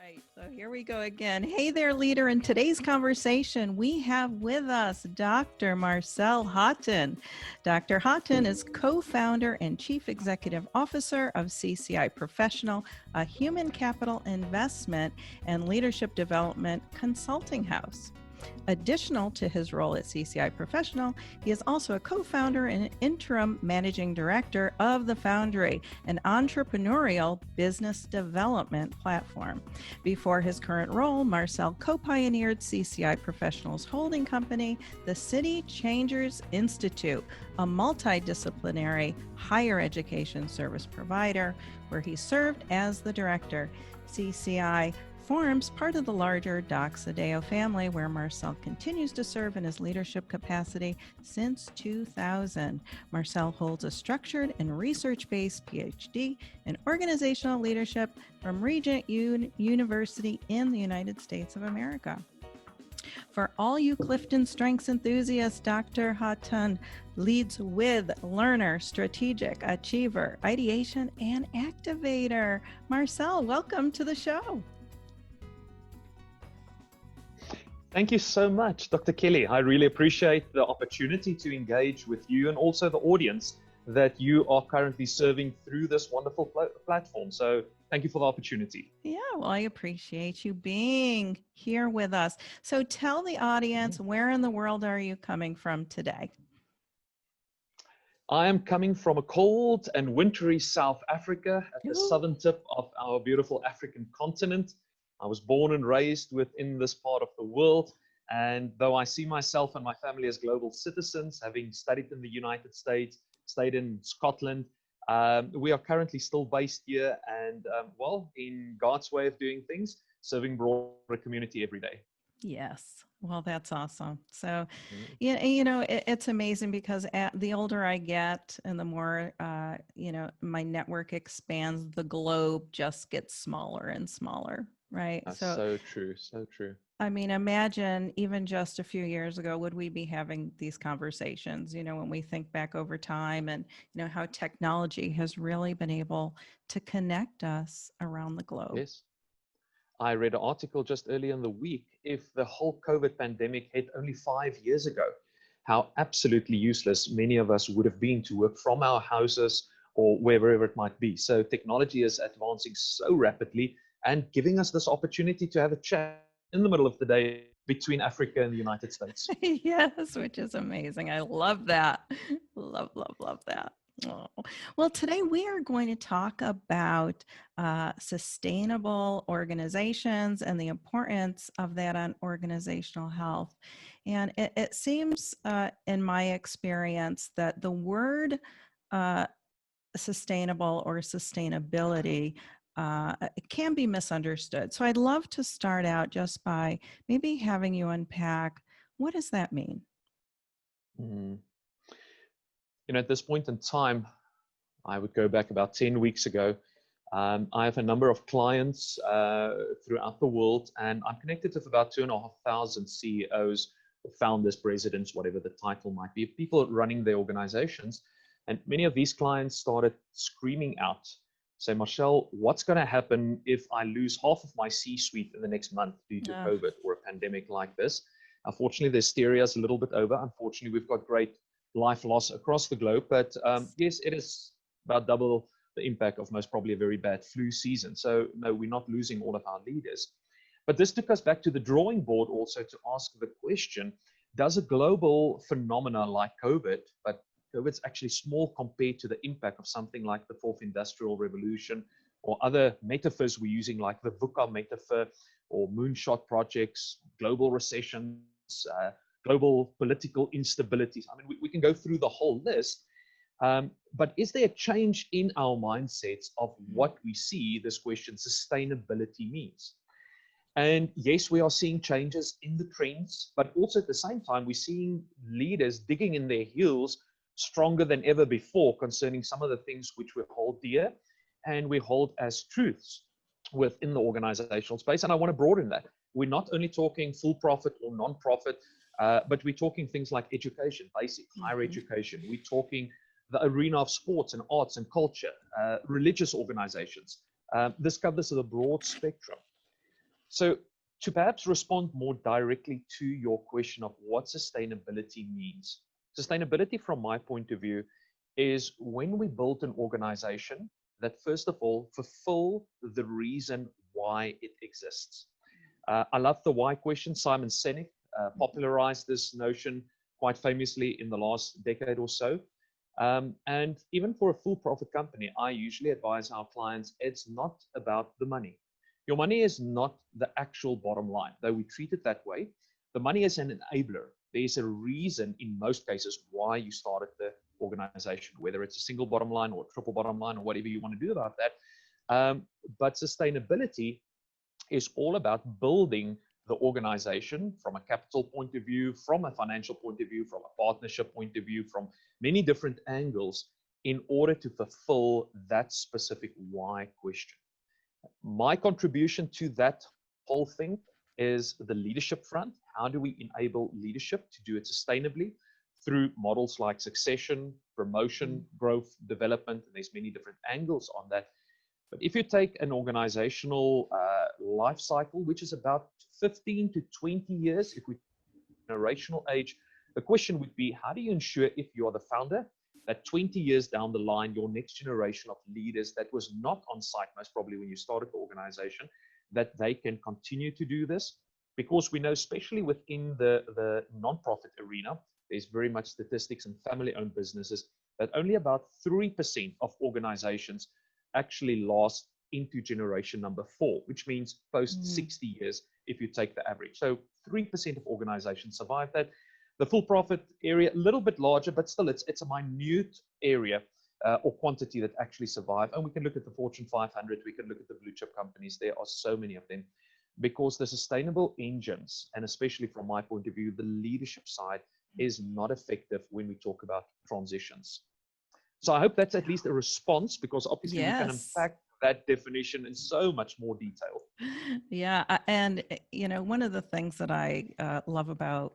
right, so here we go again. Hey there, leader. In today's conversation, we have with us Dr. Marcel Hattingh. Dr. Hattingh is co-founder and chief executive officer of CCI Professional, a human capital investment and leadership development consulting house. Additional to his role at CCI Professional, he is also a co-founder and interim managing director of The Foundry, an entrepreneurial business development platform. Before his current role, Marcel co-pioneered CCI Professional's holding company, the City Changers Institute, a multidisciplinary higher education service provider, where he served as the director. CCI forms part of the larger Doxadeo family, where Marcel continues to serve in his leadership capacity since 2000. Marcel holds a structured and research-based PhD in organizational leadership from Regent University in the United States of America. For all you Clifton Strengths enthusiasts, Dr. Hattingh leads with learner, strategic, achiever, ideation, and activator. Marcel, welcome to the show. Thank you so much, Dr. Kelly. I really appreciate the opportunity to engage with you and also the audience that you are currently serving through this wonderful platform. So thank you for the opportunity. Yeah, well, I appreciate you being here with us. So tell the audience, where in the world are you coming from today? I am coming from a cold and wintry South Africa at the southern tip of our beautiful African continent. I was born and raised within this part of the world, and though I see myself and my family as global citizens, having studied in the United States, stayed in Scotland, we are currently still based here and, well, in God's way of doing things, serving broader community every day. Yes. Well, that's awesome. So, it's amazing because the older I get and the more, my network expands, the globe just gets smaller and smaller, right? That's so true. So true. I mean, imagine even just a few years ago, would we be having these conversations, when we think back over time and, how technology has really been able to connect us around the globe. Yes. I read an article just earlier in the week. If the whole COVID pandemic hit only 5 years ago, how absolutely useless many of us would have been to work from our houses or wherever it might be. So technology is advancing so rapidly and giving us this opportunity to have a chat in the middle of the day between Africa and the United States. Yes, which is amazing. I love that. Love, love, love that. Oh. Well, today we are going to talk about sustainable organizations and the importance of that on organizational health. And it seems, in my experience, that the word sustainable or sustainability can be misunderstood. So I'd love to start out just by maybe having you unpack, what does that mean? At this point in time, I would go back about 10 weeks ago. I have a number of clients throughout the world, and I'm connected with about 2,500 CEOs, founders, presidents, whatever the title might be, people running their organizations. And many of these clients started screaming out, say, Marcel, what's going to happen if I lose half of my C-suite in the next month due to COVID or a pandemic like this? Unfortunately, the hysteria is a little bit over. Unfortunately, we've got great life loss across the globe, but yes, it is about double the impact of most probably a very bad flu season. So no, we're not losing all of our leaders. But this took us back to the drawing board also to ask the question, does a global phenomena like COVID, but COVID's actually small compared to the impact of something like the fourth industrial revolution or other metaphors we're using like the VUCA metaphor or moonshot projects, global recessions, global political instabilities. I mean, we can go through the whole list, but is there a change in our mindsets of what we see this question sustainability means? And yes, we are seeing changes in the trends, but also at the same time, we're seeing leaders digging in their heels stronger than ever before concerning some of the things which we hold dear and we hold as truths within the organizational space. And I want to broaden that. We're not only talking full profit or non-profit, but we're talking things like education, basic, higher education. We're talking the arena of sports and arts and culture, religious organizations. This covers the broad spectrum. So to perhaps respond more directly to your question of what sustainability means. Sustainability, from my point of view, is when we build an organization that, first of all, fulfill the reason why it exists. I love the why question. Simon Sinek popularized this notion quite famously in the last decade or so. And even for a full-profit company, I usually advise our clients, it's not about the money. Your money is not the actual bottom line, though we treat it that way. The money is an enabler. There's a reason in most cases why you started the organization, whether it's a single bottom line or a triple bottom line or whatever you want to do about that. But sustainability is all about building the organization from a capital point of view, from a financial point of view, from a partnership point of view, from many different angles in order to fulfill that specific why question. My contribution to that whole thing is the leadership front. How do we enable leadership to do it sustainably through models like succession, promotion, growth, development, and there's many different angles on that. But if you take an organizational life cycle, which is about 15 to 20 years, if we generational age, the question would be, how do you ensure, if you are the founder, that 20 years down the line, your next generation of leaders that was not on site most probably when you started the organization, that they can continue to do this? Because we know, especially within the nonprofit arena, there's very much statistics and family-owned businesses that only about 3% of organizations actually last into generation number 4, which means post 60 years if you take the average. So 3% of organizations survive that. The full profit area, a little bit larger, but still it's a minute area or quantity that actually survive. And we can look at the Fortune 500, we can look at the blue chip companies. There are so many of them, because the sustainable engines, and especially from my point of view, the leadership side, is not effective when we talk about transitions. So I hope that's at least a response, because obviously we can unpack that definition in so much more detail. Yeah. And, one of the things that I love about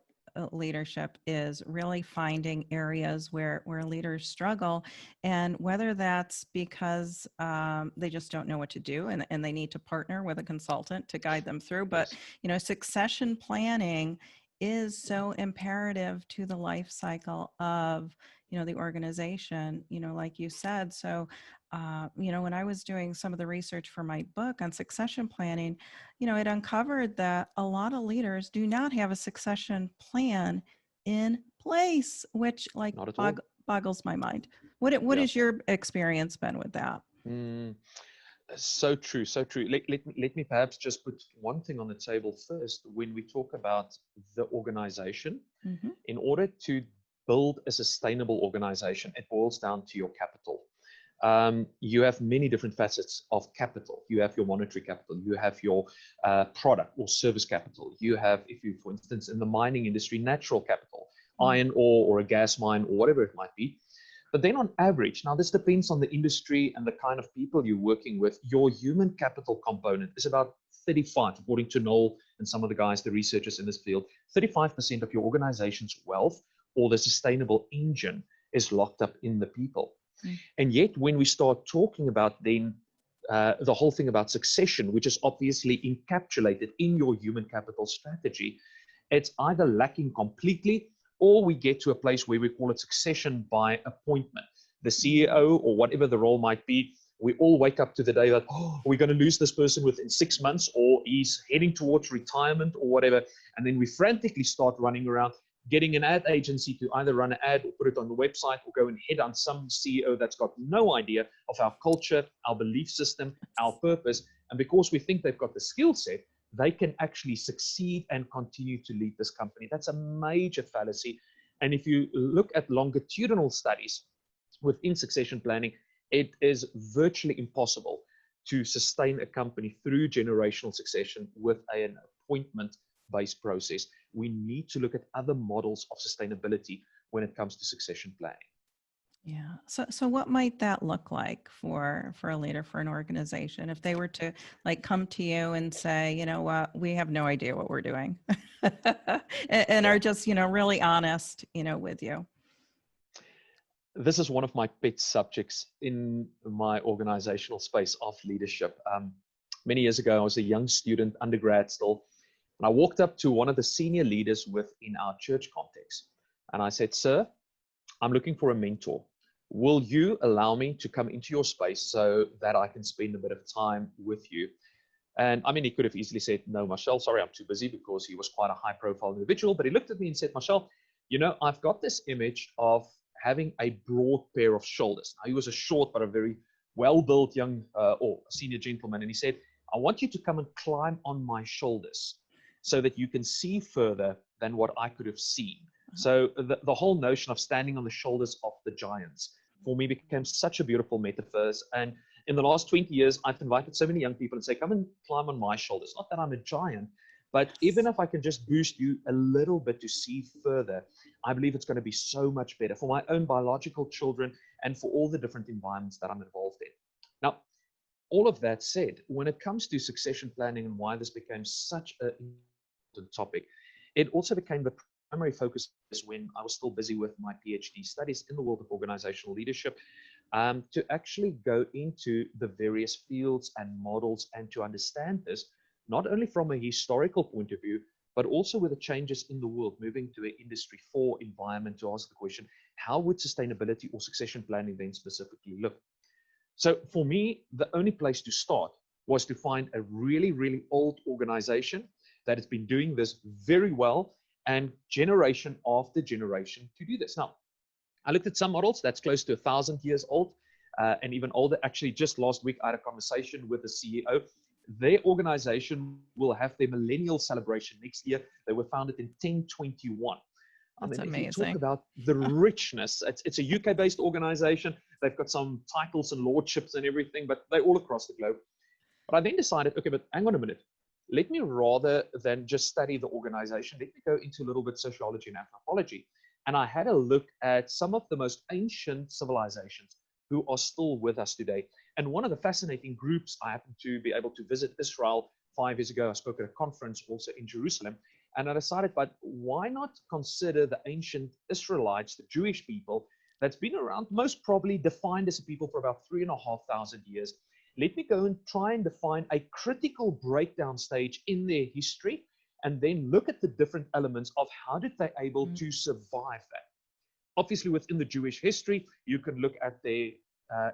leadership is really finding areas where leaders struggle, and whether that's because they just don't know what to do and they need to partner with a consultant to guide them through. But, succession planning is so imperative to the life cycle of, the organization, like you said. So, when I was doing some of the research for my book on succession planning, it uncovered that a lot of leaders do not have a succession plan in place, which boggles my mind. What has your experience been with that? So true, so true. Let me perhaps just put one thing on the table first. When we talk about the organization, in order to build a sustainable organization, it boils down to your capital. You have many different facets of capital. You have your monetary capital, you have your product or service capital. You have, if you, for instance, in the mining industry, natural capital, iron ore or a gas mine or whatever it might be. But then on average, now this depends on the industry and the kind of people you're working with, your human capital component is about 35, according to Noel and some of the guys, the researchers in this field, 35% of your organization's wealth or the sustainable engine is locked up in the people. And yet when we start talking about then the whole thing about succession, which is obviously encapsulated in your human capital strategy, it's either lacking completely, or we get to a place where we call it succession by appointment. The CEO or whatever the role might be, we all wake up to the day that, we're going to lose this person within 6 months, or he's heading towards retirement or whatever. And then we frantically start running around, getting an ad agency to either run an ad or put it on the website, or go and head on some CEO that's got no idea of our culture, our belief system, our purpose. And because we think they've got the skill set, they can actually succeed and continue to lead this company. That's a major fallacy. And if you look at longitudinal studies within succession planning, it is virtually impossible to sustain a company through generational succession with an appointment-based process. We need to look at other models of sustainability when it comes to succession planning. Yeah. So what might that look like for a leader, for an organization, if they were to come to you and say, you know what, we have no idea what we're doing, and are just, really honest, with you? This is one of my pet subjects in my organizational space of leadership. many years ago. I was a young student, undergrad still. And I walked up to one of the senior leaders within our church context. And I said, "Sir, I'm looking for a mentor. Will you allow me to come into your space so that I can spend a bit of time with you?" And I mean, he could have easily said, "No, Marcel, sorry, I'm too busy," because he was quite a high profile individual. But he looked at me and said, "Marcel, I've got this image of having a broad pair of shoulders." Now, he was a short but a very well-built young or senior gentleman. And he said, "I want you to come and climb on my shoulders so that you can see further than what I could have seen." So the whole notion of standing on the shoulders of the giants for me became such a beautiful metaphor. And in the last 20 years, I've invited so many young people and say, "Come and climb on my shoulders." Not that I'm a giant, but even if I can just boost you a little bit to see further, I believe it's going to be so much better for my own biological children and for all the different environments that I'm involved in. Now, all of that said, when it comes to succession planning and why this became such an important topic, it also became the primary focus when I was still busy with my PhD studies in the world of organizational leadership, to actually go into the various fields and models and to understand this, not only from a historical point of view, but also with the changes in the world, moving to an Industry 4 environment, to ask the question, how would sustainability or succession planning then specifically look? So for me, the only place to start was to find a really, really old organization that has been doing this very well and generation after generation to do this. Now, I looked at some models that's close to 1,000 years old and even older. Actually, just last week, I had a conversation with the CEO. Their organization will have their millennial celebration next year. They were founded in 1021. I That's mean, amazing. if you talk about the richness, it's a UK-based organization. They've got some titles and lordships and everything, but they're all across the globe. But I then decided, okay, but hang on a minute. Let me, rather than just study the organization, let me go into a little bit sociology and anthropology. And I had a look at some of the most ancient civilizations who are still with us today. And one of the fascinating groups, I happened to be able to visit Israel 5 years ago. I spoke at a conference also in Jerusalem. And I decided, but why not consider the ancient Israelites, the Jewish people, that's been around, most probably defined as a people for about 3,500 years. Let me go and try and define a critical breakdown stage in their history, and then look at the different elements of how did they able to survive that. Obviously, within the Jewish history, you can look at the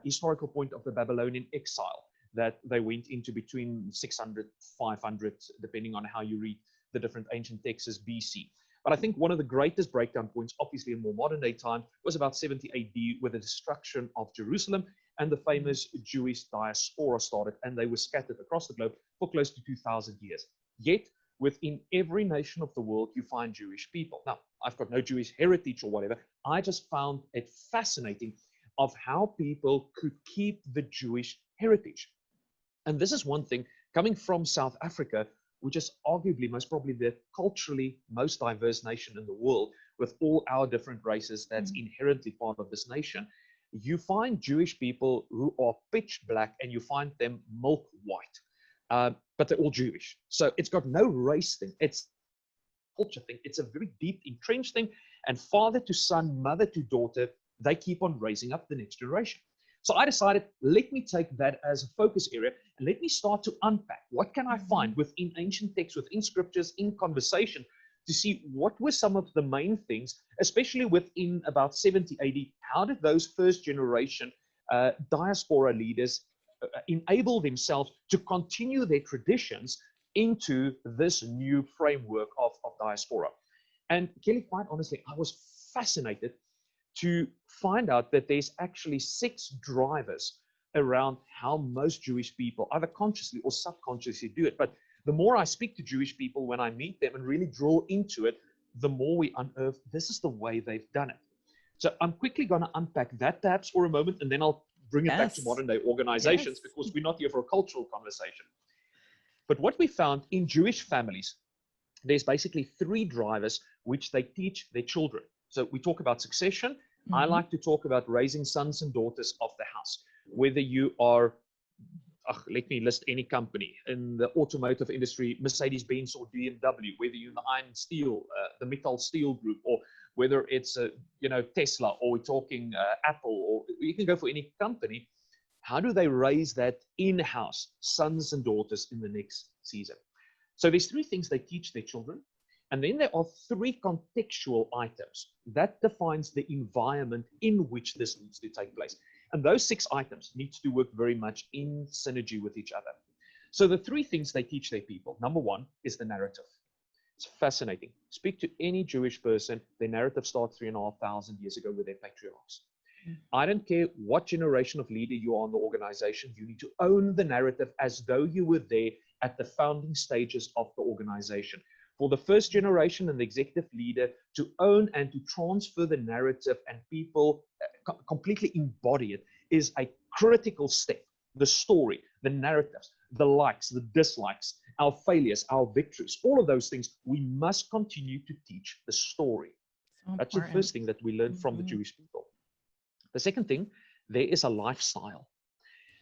historical point of the Babylonian exile that they went into between 600, 500, depending on how you read the different ancient texts, BC. But I think one of the greatest breakdown points, obviously in more modern day time, was about 70 AD with the destruction of Jerusalem, and the famous Jewish diaspora started, and they were scattered across the globe for close to 2,000 years. Yet, within every nation of the world, you find Jewish people. Now, I've got no Jewish heritage or whatever. I just found it fascinating of how people could keep the Jewish heritage. And this is one thing, coming from South Africa, which is arguably most probably the culturally most diverse nation in the world, with all our different races that's inherently part of this nation. You find Jewish people who are pitch black and you find them milk white, but they're all Jewish. So it's got no race thing. It's a culture thing. It's a very deep entrenched thing. And father to son, mother to daughter, they keep on raising up the next generation. So I decided, let me take that as a focus area and let me start to unpack what can I find within ancient texts, within scriptures, in conversation, to see what were some of the main things, especially within about 70 AD. How did those first generation diaspora leaders enable themselves to continue their traditions into this new framework of diaspora? And Kelly, quite honestly, I was fascinated to find out that there's actually 6 drivers around how most Jewish people, either consciously or subconsciously, do it. But the more I speak to Jewish people, when I meet them and really draw into it, the more we unearth this is the way they've done it. So I'm quickly going to unpack that perhaps for a moment, and then I'll bring it back to modern day organizations, because we're not here for a cultural conversation. But what we found in Jewish families, there's basically 3 drivers which they teach their children. So we talk about succession. I like to talk about raising sons and daughters of the house. Whether you are, let me list any company in the automotive industry, Mercedes-Benz or BMW, whether you're in the iron steel, the metal steel group, or whether it's Tesla, or we're talking Apple, or you can go for any company. How do they raise that in-house sons and daughters in the next season? So there's three things they teach their children. And then there are three contextual items that defines the environment in which this needs to take place. And those 6 items need to work very much in synergy with each other. So the three things they teach their people, number one is the narrative. It's fascinating. Speak to any Jewish person, their narrative starts 3,500 years ago with their patriarchs. I don't care what generation of leader you are in the organization, you need to own the narrative as though you were there at the founding stages of the organization. For the first generation and the executive leader to own and to transfer the narrative and people completely embody it is a critical step. The story, the narratives, the likes, the dislikes, our failures, our victories, all of those things, we must continue to teach the story. So That's the first thing that we learn from the Jewish people. The second thing, there is a lifestyle.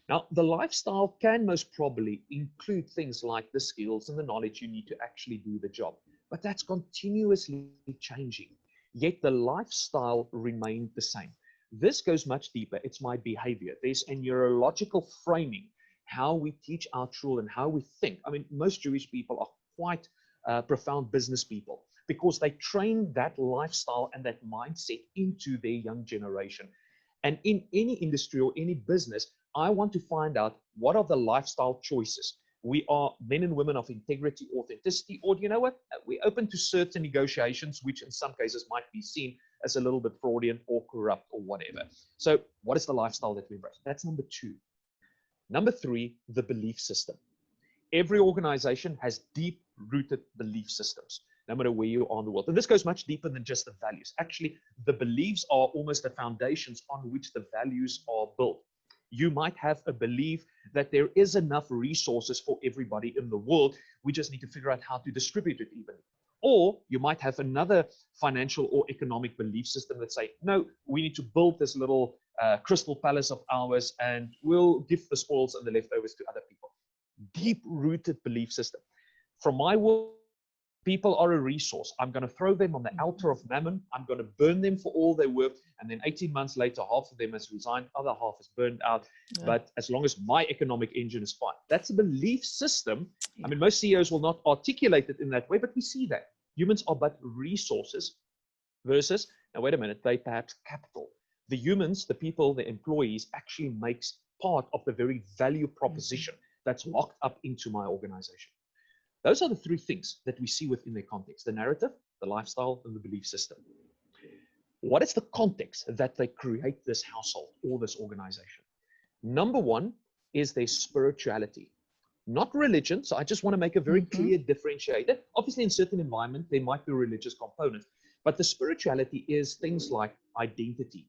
Now, the lifestyle can most probably include things like the skills and the knowledge you need to actually do the job, but that's continuously changing. Yet the lifestyle remained the same. This goes much deeper. It's my behavior. There's a neurological framing, how we teach our children, how we think. I mean, most Jewish people are quite profound business people because they train that lifestyle and that mindset into their young generation. And in any industry or any business, I want to find out what are the lifestyle choices. We are men and women of integrity, authenticity, or do you know what? We're open to certain negotiations, which in some cases might be seen as a little bit fraudulent or corrupt or whatever. So what is the lifestyle that we embrace? That's number 2. Number 3, the belief system. Every organization has deep-rooted belief systems, no matter where you are in the world. And this goes much deeper than just the values. Actually, the beliefs are almost the foundations on which the values are built. You might have a belief that there is enough resources for everybody in the world. We just need to figure out how to distribute it evenly. Or you might have another financial or economic belief system that say, no, we need to build this little crystal palace of ours and we'll give the spoils and the leftovers to other people. Deep-rooted belief system. From my world, people are a resource. I'm going to throw them on the altar of mammon. I'm going to burn them for all they're worth. And then 18 months later, half of them has resigned, other half is burned out. Yeah. But as long as my economic engine is fine. That's a belief system. Yeah. I mean, most CEOs will not articulate it in that way, but we see that. Humans are but resources versus, now wait a minute, they perhaps capital. The humans, the people, the employees actually makes part of the very value proposition that's locked up into my organization. Those are the 3 things that we see within their context: the narrative, the lifestyle, and the belief system. What is the context that they create this household or this organization? Number 1 is their spirituality, not religion. So I just want to make a very clear differentiator. Obviously, in certain environments, there might be religious components, but the spirituality is things like identity.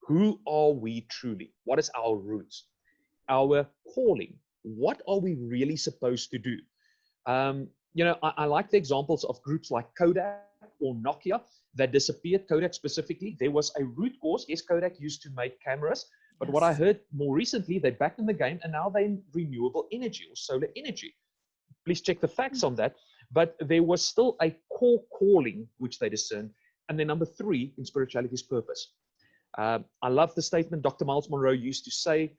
Who are we truly? What is our roots? Our calling. What are we really supposed to do? You know, I like the examples of groups like Kodak or Nokia that disappeared. Kodak specifically, there was a root cause. Yes, Kodak used to make cameras, but what I heard more recently, they're back in the game and now they're in renewable energy or solar energy. Please check the facts on that. But there was still a core calling which they discerned. And then number 3 in spirituality is purpose. I love the statement Dr. Miles Monroe used to say,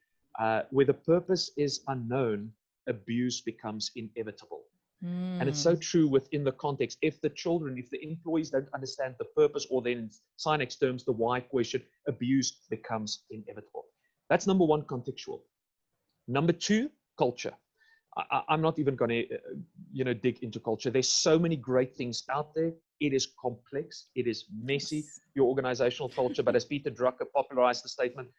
where the purpose is unknown, abuse becomes inevitable. And it's so true within the context. If the children, if the employees don't understand the purpose, or then in Sinex terms, the why question, abuse becomes inevitable. That's number 1, contextual. Number 2, culture. I'm not even going to, dig into culture. There's so many great things out there. It is complex. It is messy, your organizational culture. But as Peter Drucker popularized the statement,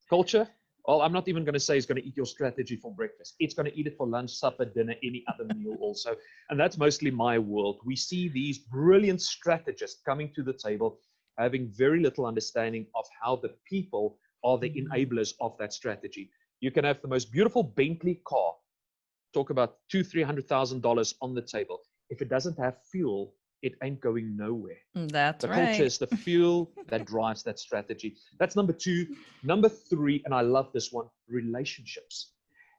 culture, well, I'm not even going to say it's going to eat your strategy for breakfast. It's going to eat it for lunch, supper, dinner, any other meal also. And that's mostly my world. We see these brilliant strategists coming to the table, having very little understanding of how the people are the enablers of that strategy. You can have the most beautiful Bentley car, talk about $200,000-$300,000 on the table. If it doesn't have fuel, it ain't going nowhere. That's the right. culture is the fuel that drives that strategy. That's number 2. Number 3, and I love this one, relationships.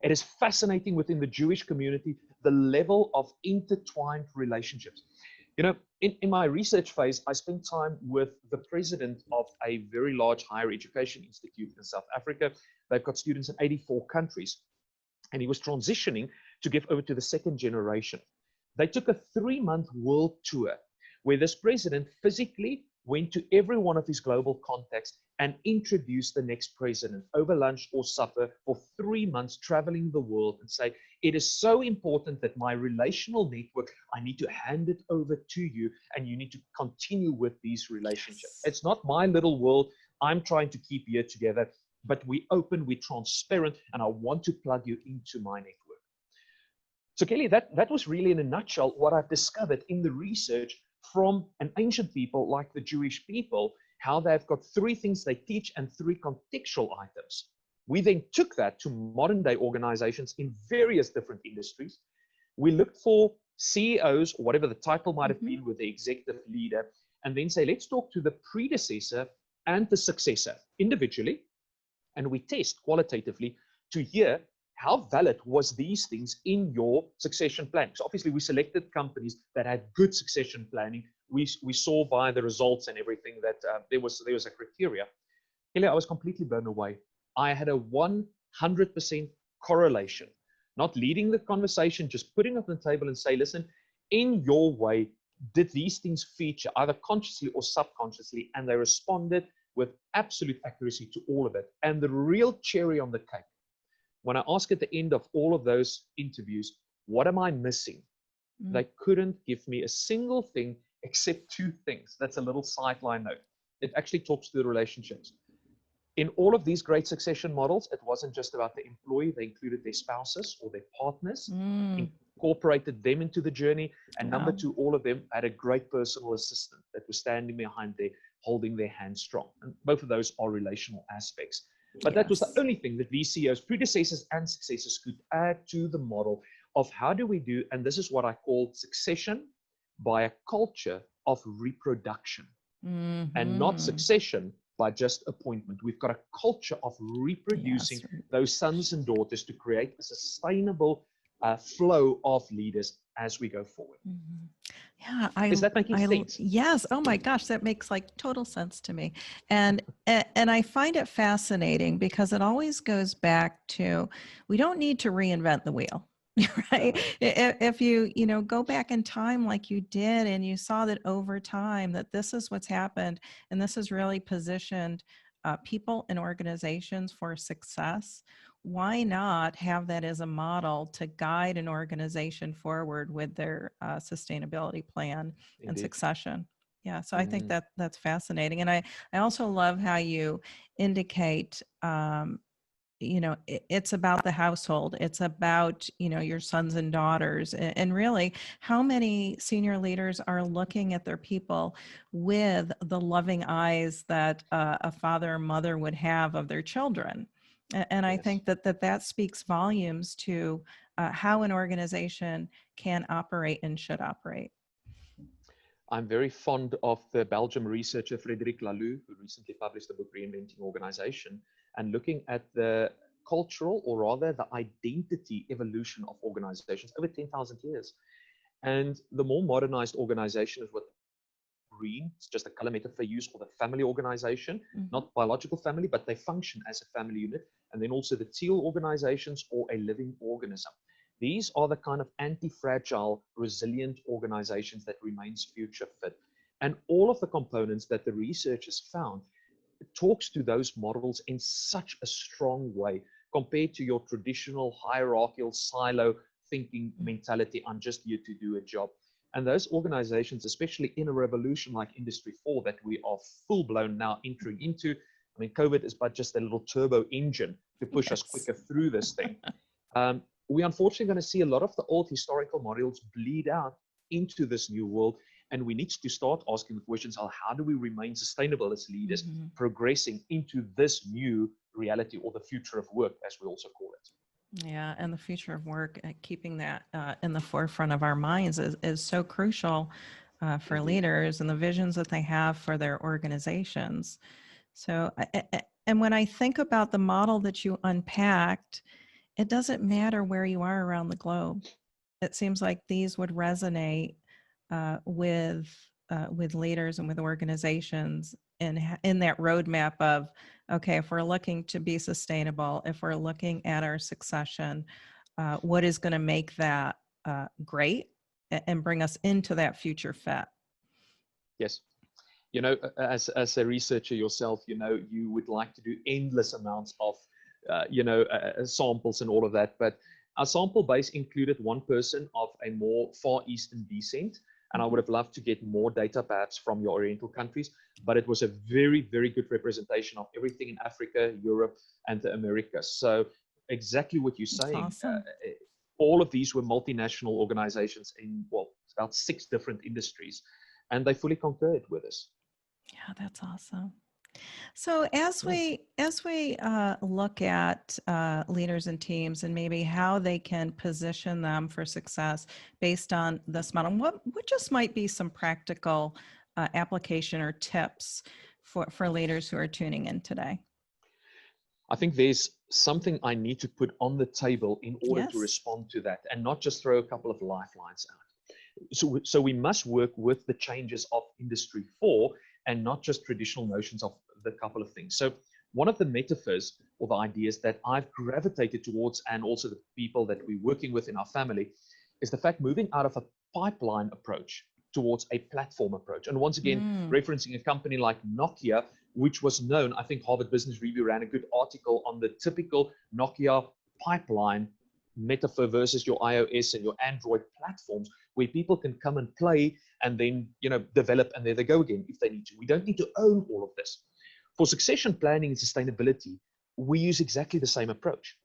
It is fascinating within the Jewish community, the level of intertwined relationships. You know, in my research phase, I spent time with the president of a very large higher education institute in South Africa. They've got students in 84 countries. And he was transitioning to give over to the second generation. They took a 3-month world tour where this president physically went to every one of his global contacts and introduced the next president over lunch or supper for 3 months, traveling the world and say, it is so important that my relational network, I need to hand it over to you and you need to continue with these relationships. It's not my little world I'm trying to keep here together, but we're open, we're transparent, and I want to plug you into my network. So Kelly, that was really in a nutshell what I've discovered in the research from an ancient people like the Jewish people, how they've got 3 things they teach and 3 contextual items. We then took that to modern day organizations in various different industries. We looked for CEOs, or whatever the title might have been with the executive leader, and then say, let's talk to the predecessor and the successor individually, and we test qualitatively to hear how valid was these things in your succession planning. So obviously we selected companies that had good succession planning. We saw by the results and everything that there was a criteria. Kelly, I was completely blown away. I had a 100% correlation, not leading the conversation, just putting it on the table and say, listen, in your way, did these things feature either consciously or subconsciously? And they responded with absolute accuracy to all of it. And the real cherry on the cake, when I asked at the end of all of those interviews, what am I missing? They couldn't give me a single thing except 2 things. That's a little sideline note. It actually talks to the relationships. In all of these great succession models, it wasn't just about the employee. They included their spouses or their partners, incorporated them into the journey. And number 2, all of them had a great personal assistant that was standing behind there, holding their hand strong. And both of those are relational aspects. But that was the only thing that these CEOs, predecessors and successors, could add to the model of how do we do, and this is what I call succession by a culture of reproduction, and not succession by just appointment. We've got a culture of reproducing those sons and daughters to create a sustainable flow of leaders as we go forward. Yeah, is that making sense? Yes. Oh my gosh, that makes like total sense to me. And I find it fascinating because it always goes back to, we don't need to reinvent the wheel. Right? If you go back in time like you did, and you saw that over time that this is what's happened, and this has really positioned people and organizations for success, why not have that as a model to guide an organization forward with their sustainability plan and succession? Yeah, so I think that's fascinating. And I also love how you indicate it's about the household. It's about, your sons and daughters. And really, how many senior leaders are looking at their people with the loving eyes that a father or mother would have of their children? And I think that speaks volumes to how an organization can operate and should operate. I'm very fond of the Belgium researcher Frédéric Laloux, who recently published the book Reinventing Organization, and looking at the cultural, or rather the identity evolution of organizations over 10,000 years. And the more modernized organization is what green, it's just a color metaphor used for the family organization, not biological family, but they function as a family unit. And then also the teal organizations, or a living organism. These are the kind of anti-fragile, resilient organizations that remains future fit. And all of the components that the researchers found, it talks to those models in such a strong way compared to your traditional hierarchical silo thinking mentality. I'm just here to do a job. And those organizations, especially in a revolution like Industry 4 that we are full-blown now entering into, I mean, COVID is but just a little turbo engine to push us quicker through this thing. We unfortunately going to see a lot of the old historical models bleed out into this new world. And we need to start asking the questions of how do we remain sustainable as leaders, progressing into this new reality, or the future of work, as we also call it. Yeah, and the future of work, keeping that in the forefront of our minds is so crucial for leaders and the visions that they have for their organizations. So, and when I think about the model that you unpacked, it doesn't matter where you are around the globe. It seems like these would resonate with leaders and with organizations in that roadmap of okay, if we're looking to be sustainable, if we're looking at our succession, what is going to make that great and bring us into that future fit? Yes. You know, as a researcher yourself, you know, you would like to do endless amounts of, samples and all of that. But our sample base included one person of a more Far Eastern descent. And I would have loved to get more data perhaps from your Oriental countries, but it was a very, very good representation of everything in Africa, Europe, and the Americas. So exactly what you're saying. Awesome. All of these were multinational organizations in, well, about 6 different industries, and they fully concurred with us. Yeah, that's awesome. So as we look at leaders and teams and maybe how they can position them for success based on this model, what just might be some practical application or tips for leaders who are tuning in today? I think there's something I need to put on the table in order to Yes. respond to that, and not just throw a couple of lifelines out. So we must work with the changes of Industry 4 and not just traditional notions of the couple of things. So one of the metaphors or the ideas that I've gravitated towards, and also the people that we're working with in our family, is the fact moving out of a pipeline approach towards a platform approach. And once again, referencing a company like Nokia, which was known, I think Harvard Business Review ran a good article on the typical Nokia pipeline metaphor versus your iOS and your Android platforms, where people can come and play and then, you know, develop, and there they go again if they need to. We don't need to own all of this. For succession planning and sustainability, we use exactly the same approach.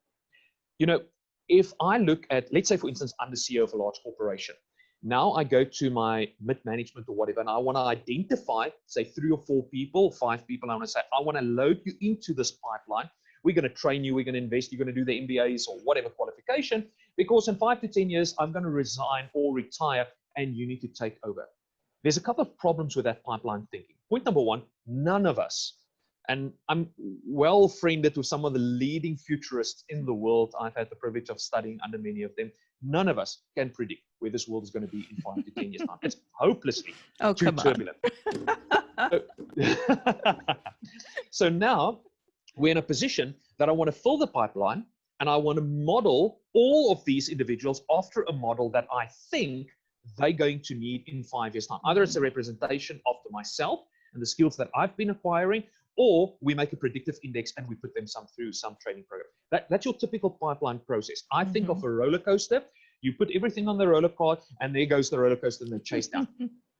You know, if I look at, let's say, for instance, I'm the CEO of a large corporation. Now I go to my mid-management or whatever, and I want to identify, say, 3 or 4 people, 5 people. I want to say, I want to load you into this pipeline. We're going to train you. We're going to invest. You're going to do the MBAs or whatever qualification, because in 5 to 10 years, I'm going to resign or retire, and you need to take over. There's a couple of problems with that pipeline thinking. Point number 1, none of us, and I'm well friended with some of the leading futurists in the world. I've had the privilege of studying under many of them. None of us can predict where this world is going to be in 5 to 10 years' time. It's hopelessly too turbulent. So now we're in a position that I want to fill the pipeline, and I want to model all of these individuals after a model that I think they're going to need in 5 years' time. Either it's a representation of myself and the skills that I've been acquiring, or we make a predictive index and we put them through some training program. That's your typical pipeline process. I think of a roller coaster. You put everything on the roller cart, and there goes the roller coaster, and they chase down.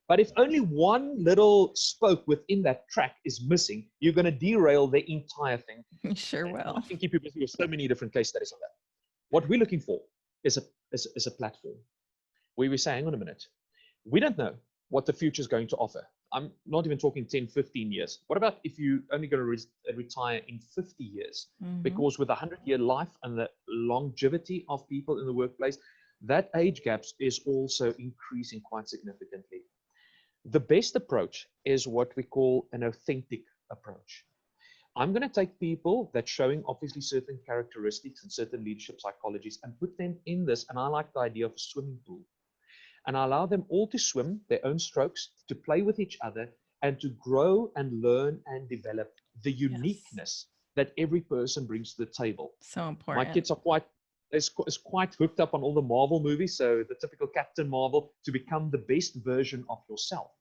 But if only one little spoke within that track is missing, you're going to derail the entire thing. Sure will. I can keep you busy with so many different case studies on that. What we're looking for is a platform where we say, hang on a minute, we don't know what the future is going to offer. I'm not even talking 10, 15 years. What about if you're only going to retire in 50 years? Because with a 100-year life and the longevity of people in the workplace, that age gap is also increasing quite significantly. The best approach is what we call an authentic approach. I'm going to take people that's showing obviously certain characteristics and certain leadership psychologies and put them in this, and I like the idea of a swimming pool. And I allow them all to swim their own strokes, to play with each other, and to grow and learn and develop the uniqueness that every person brings to the table. So important. My kids are quite hooked up on all the Marvel movies, so the typical Captain Marvel, to become the best version of yourself.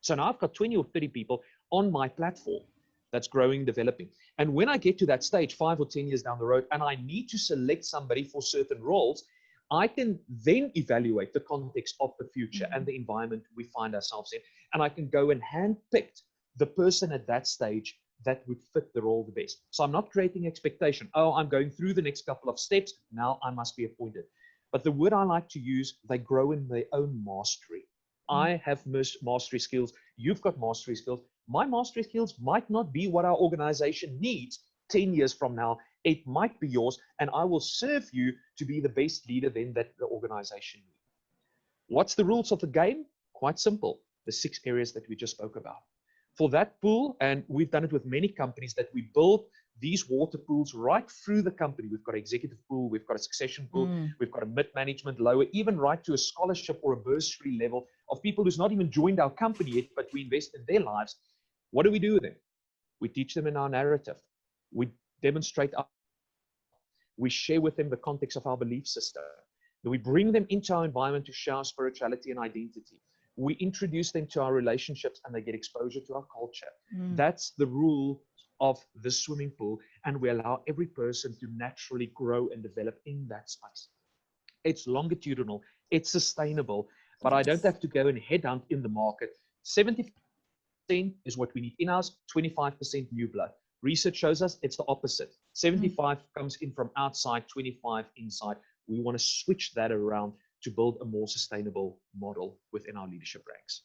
So now I've got 20 or 30 people on my platform that's growing, developing. And when I get to that stage, 5 or 10 years down the road, and I need to select somebody for certain roles, I can then evaluate the context of the future and the environment we find ourselves in. And I can go and handpick the person at that stage that would fit the role the best. So I'm not creating expectation. Oh, I'm going through the next couple of steps. Now I must be appointed. But the word I like to use, they grow in their own mastery. I have mastery skills. You've got mastery skills. My mastery skills might not be what our organization needs 10 years from now. It might be yours, and I will serve you to be the best leader then that the organization needs. What's the rules of the game? Quite simple. The 6 areas that we just spoke about. For that pool, and we've done it with many companies, that we build these water pools right through the company. We've got an executive pool, we've got a succession pool, we've got a mid-management, lower, even right to a scholarship or a bursary level of people who's not even joined our company yet, but we invest in their lives. What do we do with them? We teach them in our narrative. We demonstrate we share with them the context of our belief system. We bring them into our environment to share our spirituality and identity. We introduce them to our relationships and they get exposure to our culture. That's the rule of the swimming pool, and we allow every person to naturally grow and develop in that space. It's longitudinal, it's sustainable, but I don't have to go and headhunt in the market. 70% is what we need in-house, 25% new blood. Research shows us it's the opposite. 75 comes in from outside, 25 inside. We want to switch that around to build a more sustainable model within our leadership ranks.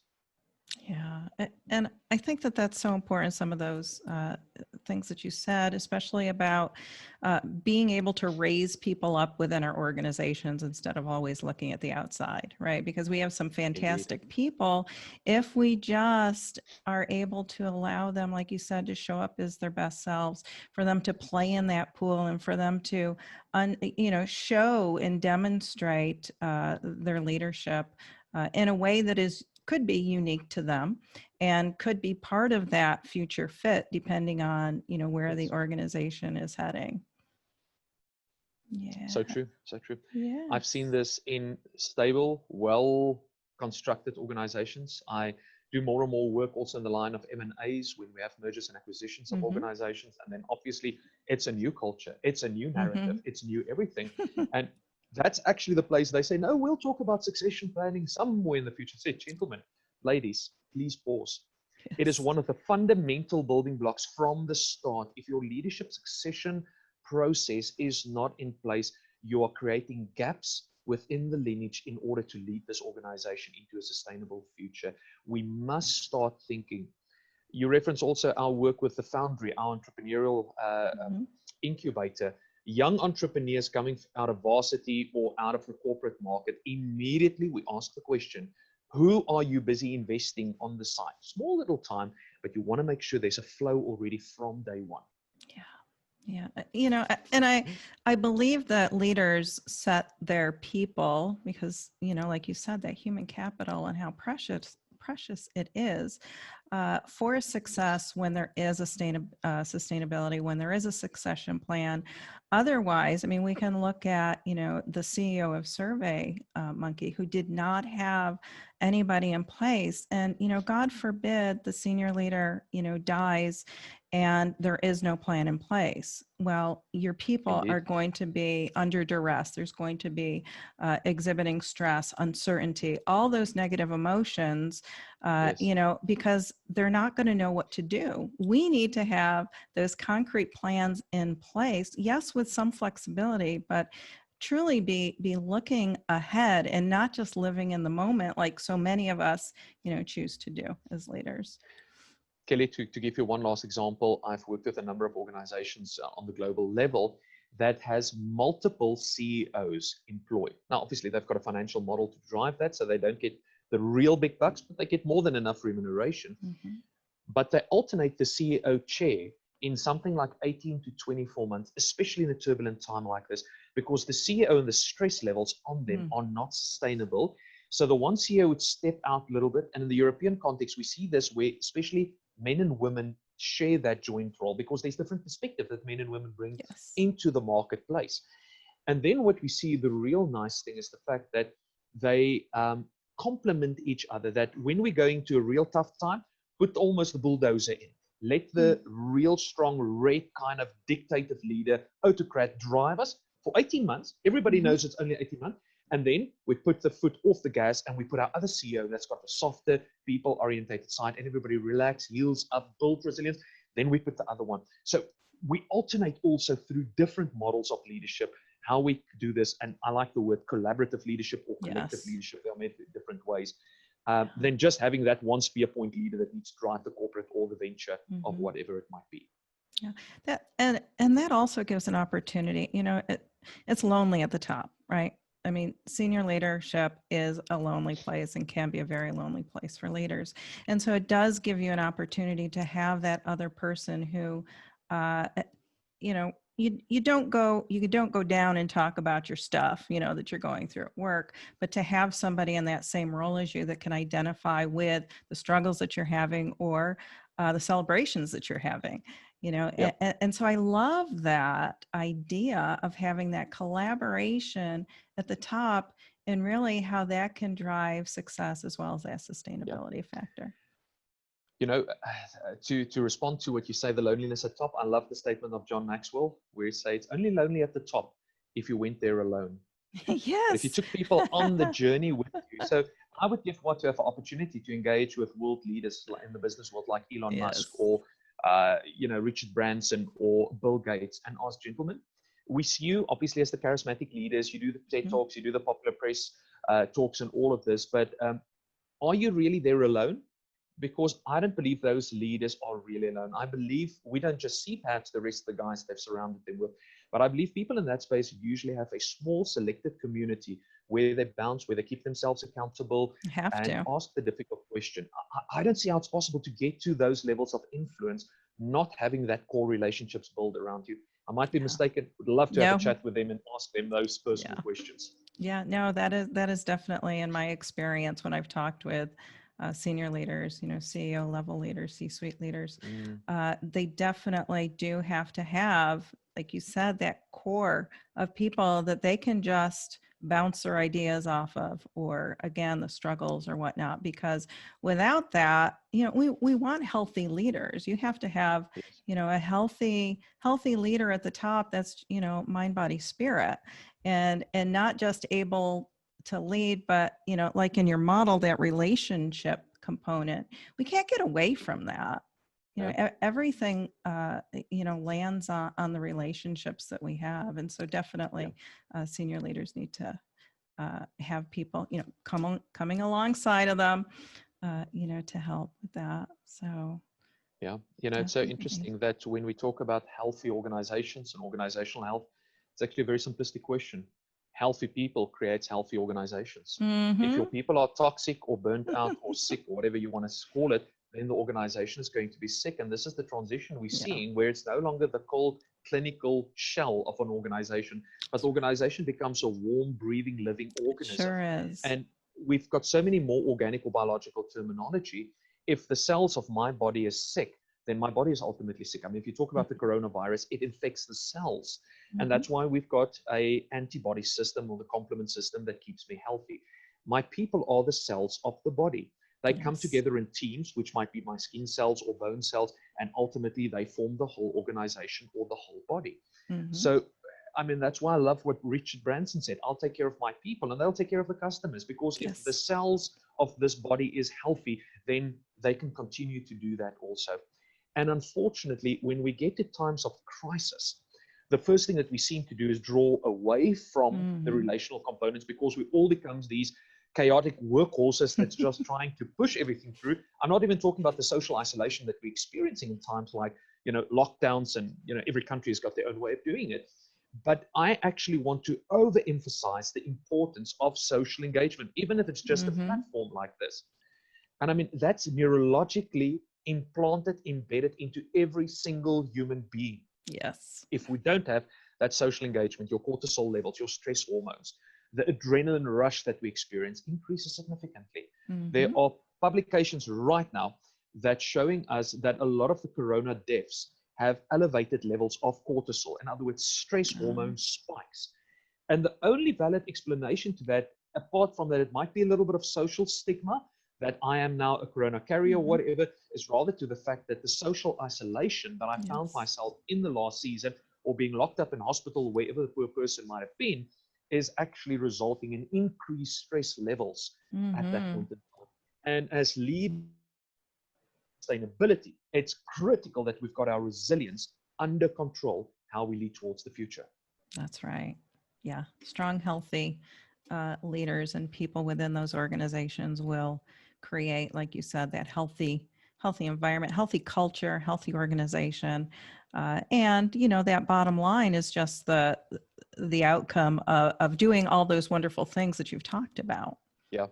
Yeah, and I think that that's so important, some of those things that you said, especially about being able to raise people up within our organizations instead of always looking at the outside, right? Because we have some fantastic Indeed. people. If we just are able to allow them, like you said, to show up as their best selves, for them to play in that pool and for them to, show and demonstrate their leadership in a way that could be unique to them and could be part of that future fit depending on, where the organization is heading. Yeah. So true. Yes. I've seen this in stable, well-constructed organizations. I do more and more work also in the line of M&As when we have mergers and acquisitions of organizations. And then obviously it's a new culture, it's a new narrative, it's new everything. And that's actually the place they say, no, we'll talk about succession planning somewhere in the future. Say, gentlemen, ladies, please pause. Yes. It is one of the fundamental building blocks from the start. If your leadership succession process is not in place, you are creating gaps within the lineage in order to lead this organization into a sustainable future. We must start thinking. You reference also our work with the Foundry, our entrepreneurial incubator. Young entrepreneurs coming out of varsity or out of the corporate market, immediately we ask the question, who are you busy investing on the side? Small little time, but you want to make sure there's a flow already from day one. Yeah. And I believe that leaders set their people because, like you said, that human capital and how precious it is for success when there is a sustainability, when there is a succession plan. Otherwise, we can look at, the CEO of Survey Monkey who did not have anybody in place. And, God forbid the senior leader, dies and there is no plan in place. Well, your people Indeed. are going to be under duress. There's going to be exhibiting stress, uncertainty, all those negative emotions, Yes. because they're not going to know what to do. We need to have those concrete plans in place, yes, with some flexibility, but truly be looking ahead and not just living in the moment like so many of us, choose to do as leaders. Kelly, to give you one last example, I've worked with a number of organizations on the global level that has multiple CEOs employed. Now, obviously, they've got a financial model to drive that, so they don't get the real big bucks, but they get more than enough remuneration. But they alternate the CEO chair in something like 18 to 24 months, especially in a turbulent time like this, because the CEO and the stress levels on them are not sustainable. So the one CEO would step out a little bit. And in the European context, we see this where especially men and women share that joint role because there's different perspective that men and women bring into the marketplace. And then what we see, the real nice thing is the fact that they complement each other, that when we're going to a real tough time, put almost the bulldozer in. Let the real strong red kind of dictative leader, autocrat drive us for 18 months. Everybody knows it's only 18 months. And then we put the foot off the gas and we put our other CEO that's got a softer, people-orientated side, and everybody relax, heels up, build resilience. Then we put the other one. So we alternate also through different models of leadership, how we do this. And I like the word collaborative leadership or collective leadership. They are made in different ways. Than just having that one spear point leader that needs to drive the corporate or the venture of whatever it might be. Yeah, that and that also gives an opportunity. It's lonely at the top, right? Senior leadership is a lonely place and can be a very lonely place for leaders. And so it does give you an opportunity to have that other person who, you don't go down and talk about your stuff, that you're going through at work, but to have somebody in that same role as you that can identify with the struggles that you're having, or the celebrations that you're having, Yeah. and so I love that idea of having that collaboration at the top, and really how that can drive success as well as that Yeah. sustainability factor. To respond to what you say, the loneliness at top, I love the statement of John Maxwell where he says it's only lonely at the top if you went there alone. But if you Yes. took people on the journey with you, so I would give what to have an opportunity to engage with world leaders in the business world like Elon Musk, Yes. or Richard Branson or Bill Gates, and ask, gentlemen, we see you obviously as the charismatic leaders. You do the TED Mhm. talks, you do the popular press talks, and all of this. But are you really there alone? Because I don't believe those leaders are really alone. I believe we don't just see perhaps the rest of the guys they've surrounded them with, but I believe people in that space usually have a small selected community where they bounce, where they keep themselves accountable You have and to. ask the difficult question. I don't see how it's possible to get to those levels of influence not having that core relationships built around you. I might be Yeah. mistaken. Would love to have a No. chat with them and ask them those personal Yeah. questions. Yeah, no, that is definitely in my experience when I've talked with senior leaders, CEO level leaders, C-suite leaders. Mm, They definitely do have to have, like you said, that core of people that they can just bounce their ideas off of, or again, the struggles or whatnot. Because without that, we want healthy leaders. You have to have, yes. a healthy leader at the top. That's, mind, body, spirit, and not just able to lead, but like in your model, that relationship component, we can't get away from that. No. Everything lands on the relationships that we have, and so Yeah. definitely senior leaders need to have people coming alongside of them, to help with that. So Yeah, it's so definitely. interesting that when we talk about healthy organizations and organizational health, it's actually a very simplistic question. Healthy people creates healthy organizations. If your Mm-hmm. people are toxic or burnt out or sick or whatever you want to call it, then the organization is going to be sick. And this is the transition we're Yeah, seeing, where it's no longer the cold clinical shell of an organization, but the organization becomes a warm, breathing, living it organism. sure is. And we've got so many more organic or biological terminology. If the cells of my body is sick, then my body is ultimately sick. I mean, if you talk about the coronavirus, it infects the cells. And Mm-hmm. that's why we've got a antibody system or the complement system that keeps me healthy. My people are the cells of the body. They come Yes. together in teams, which might be my skin cells or bone cells, and ultimately they form the whole organization or the whole body. Mm-hmm. So, I mean, that's why I love what Richard Branson said. I'll take care of my people and they'll take care of the customers, because if the Yes. cells of this body is healthy, then they can continue to do that also. And unfortunately, when we get to times of crisis, the first thing that we seem to do is draw away from the Mm-hmm. relational components, because we all becomes these chaotic workhorses that's just trying to push everything through. I'm not even talking about the social isolation that we're experiencing in times like, lockdowns, and, every country has got their own way of doing it. But I actually want to overemphasize the importance of social engagement, even if it's just a Mm-hmm. platform like this. And I mean, that's neurologically implanted, embedded into every single human being. Yes. If we don't have that social engagement, your cortisol levels, your stress hormones, the adrenaline rush that we experience increases significantly. There Mm-hmm. are publications right now that showing us that a lot of the corona deaths have elevated levels of cortisol. In other words, stress hormone spikes. And the only valid explanation to that, apart from that it might be a little bit of social stigma, that I am now a corona carrier or Mm-hmm. whatever, is rather to the fact that the social isolation that I found Yes. myself in the last season, or being locked up in hospital, wherever the poor person might have been, is actually resulting in increased stress levels at that Mm-hmm. point in time. And as lead sustainability, it's critical that we've got our resilience under control, how we lead towards the future. That's right. Yeah. Strong, healthy leaders and people within those organizations will create, like you said, that healthy environment, healthy culture, healthy organization. And, that bottom line is just the outcome of doing all those wonderful things that you've talked about. Yeah.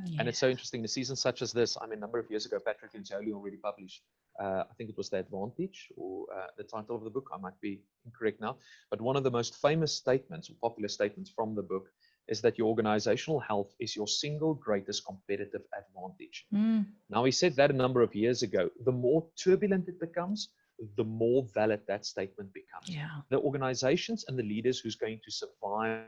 And Yeah. it's so interesting. The season such as this, I mean, a number of years ago, Patrick and Jolie already published I think it was The Advantage, or the title of the book. I might be incorrect now. But one of the most famous statements, or popular statements from the book, is that your organizational health is your single greatest competitive advantage. Now, he said that a number of years ago. The more turbulent it becomes, the more valid that statement becomes. Yeah. The organizations and the leaders who's going to survive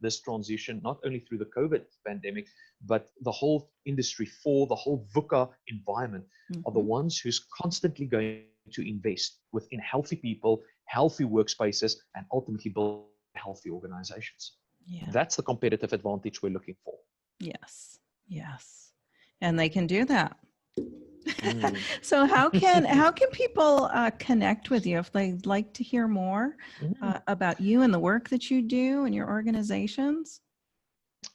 this transition, not only through the COVID pandemic, but the whole industry for the whole VUCA environment, are the ones who's constantly going to invest within healthy people, healthy workspaces, and ultimately build healthy organizations. Yeah. That's the competitive advantage we're looking for. Yes. Yes. And they can do that. So how can people connect with you if they'd like to hear more about you and the work that you do and your organizations?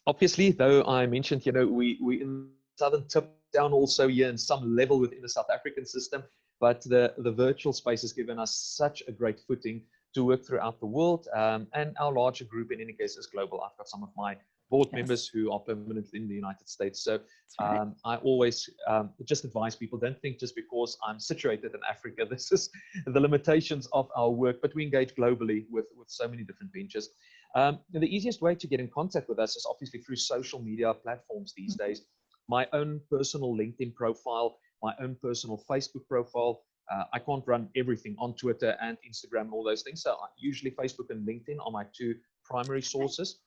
Obviously, though, I mentioned, we in Southern Tip down also here in some level within the South African system, but the virtual space has given us such a great footing to work throughout the world, and our larger group in any case is global. I've got some of my board members who are permanently in the United States. So I always just advise people, don't think just because I'm situated in Africa, this is the limitations of our work, but we engage globally with so many different ventures. The easiest way to get in contact with us is obviously through social media platforms these days. My own personal LinkedIn profile, my own personal Facebook profile. I can't run everything on Twitter and Instagram and all those things. So usually Facebook and LinkedIn are my two primary sources.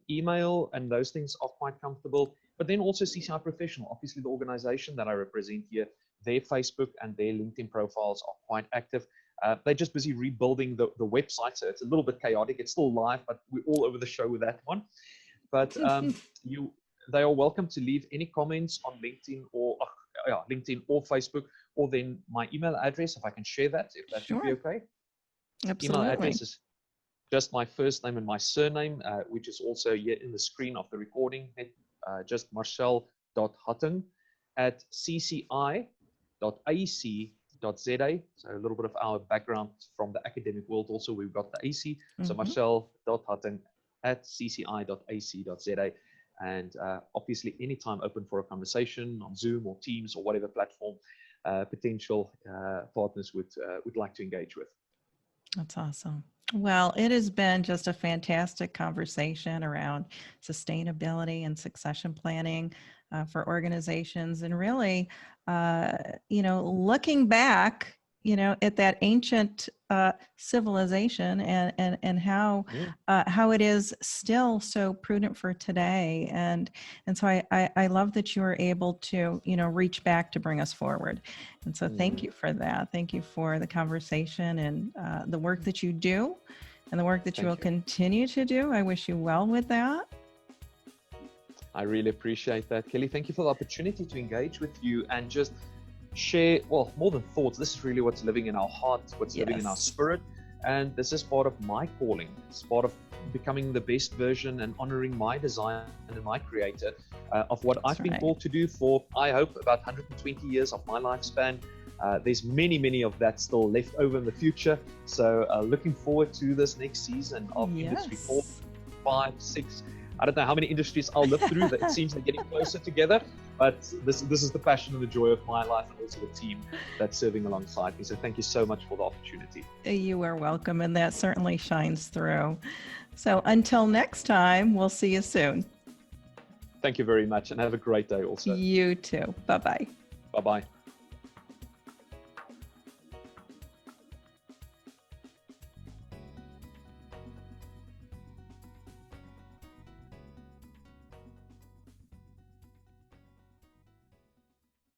Email and those things are quite comfortable, but then also CCI Professional, obviously the organization that I represent here, their Facebook and their LinkedIn profiles are quite active. They're just busy rebuilding the website, so it's a little bit chaotic. It's still live, but we're all over the show with that one. But they are welcome to leave any comments on LinkedIn or Facebook, or then my email address, if I can share that, if that would be okay. Absolutely. Email address is just my first name and my surname, which is also here in the screen of the recording, just marcel.hattingh@cci.ac.za. So a little bit of our background from the academic world also, we've got the AC. So marcel.hattingh@cci.ac.za. And obviously anytime open for a conversation on Zoom or Teams or whatever platform potential partners would like to engage with. That's awesome. Well, it has been just a fantastic conversation around sustainability and succession planning for organizations, and really, looking back, at that ancient civilization and how it is still so prudent for today, and so I love that you were able to reach back to bring us forward, and so thank you for that. Thank you for the conversation and the work that you do and the work that you will continue to do. I wish you well with that. I really appreciate that, Kelly. Thank you for the opportunity to engage with you and just share, well, more than thoughts. This is really what's living in our heart, what's living in our spirit. And this is part of my calling. It's part of becoming the best version and honoring my design and my creator of what I've been called to do for, I hope, about 120 years of my lifespan. There's many of that still left over in the future. So looking forward to this next season of Industry 4, 5, 6. I don't know how many industries I'll live through. That it seems they're getting closer together, but this is the passion and the joy of my life, and also the team that's serving alongside me. So thank you so much for the opportunity. You are welcome, and that certainly shines through. So until next time, we'll see you soon. Thank you very much, and have a great day also. You too. Bye-bye. Bye-bye.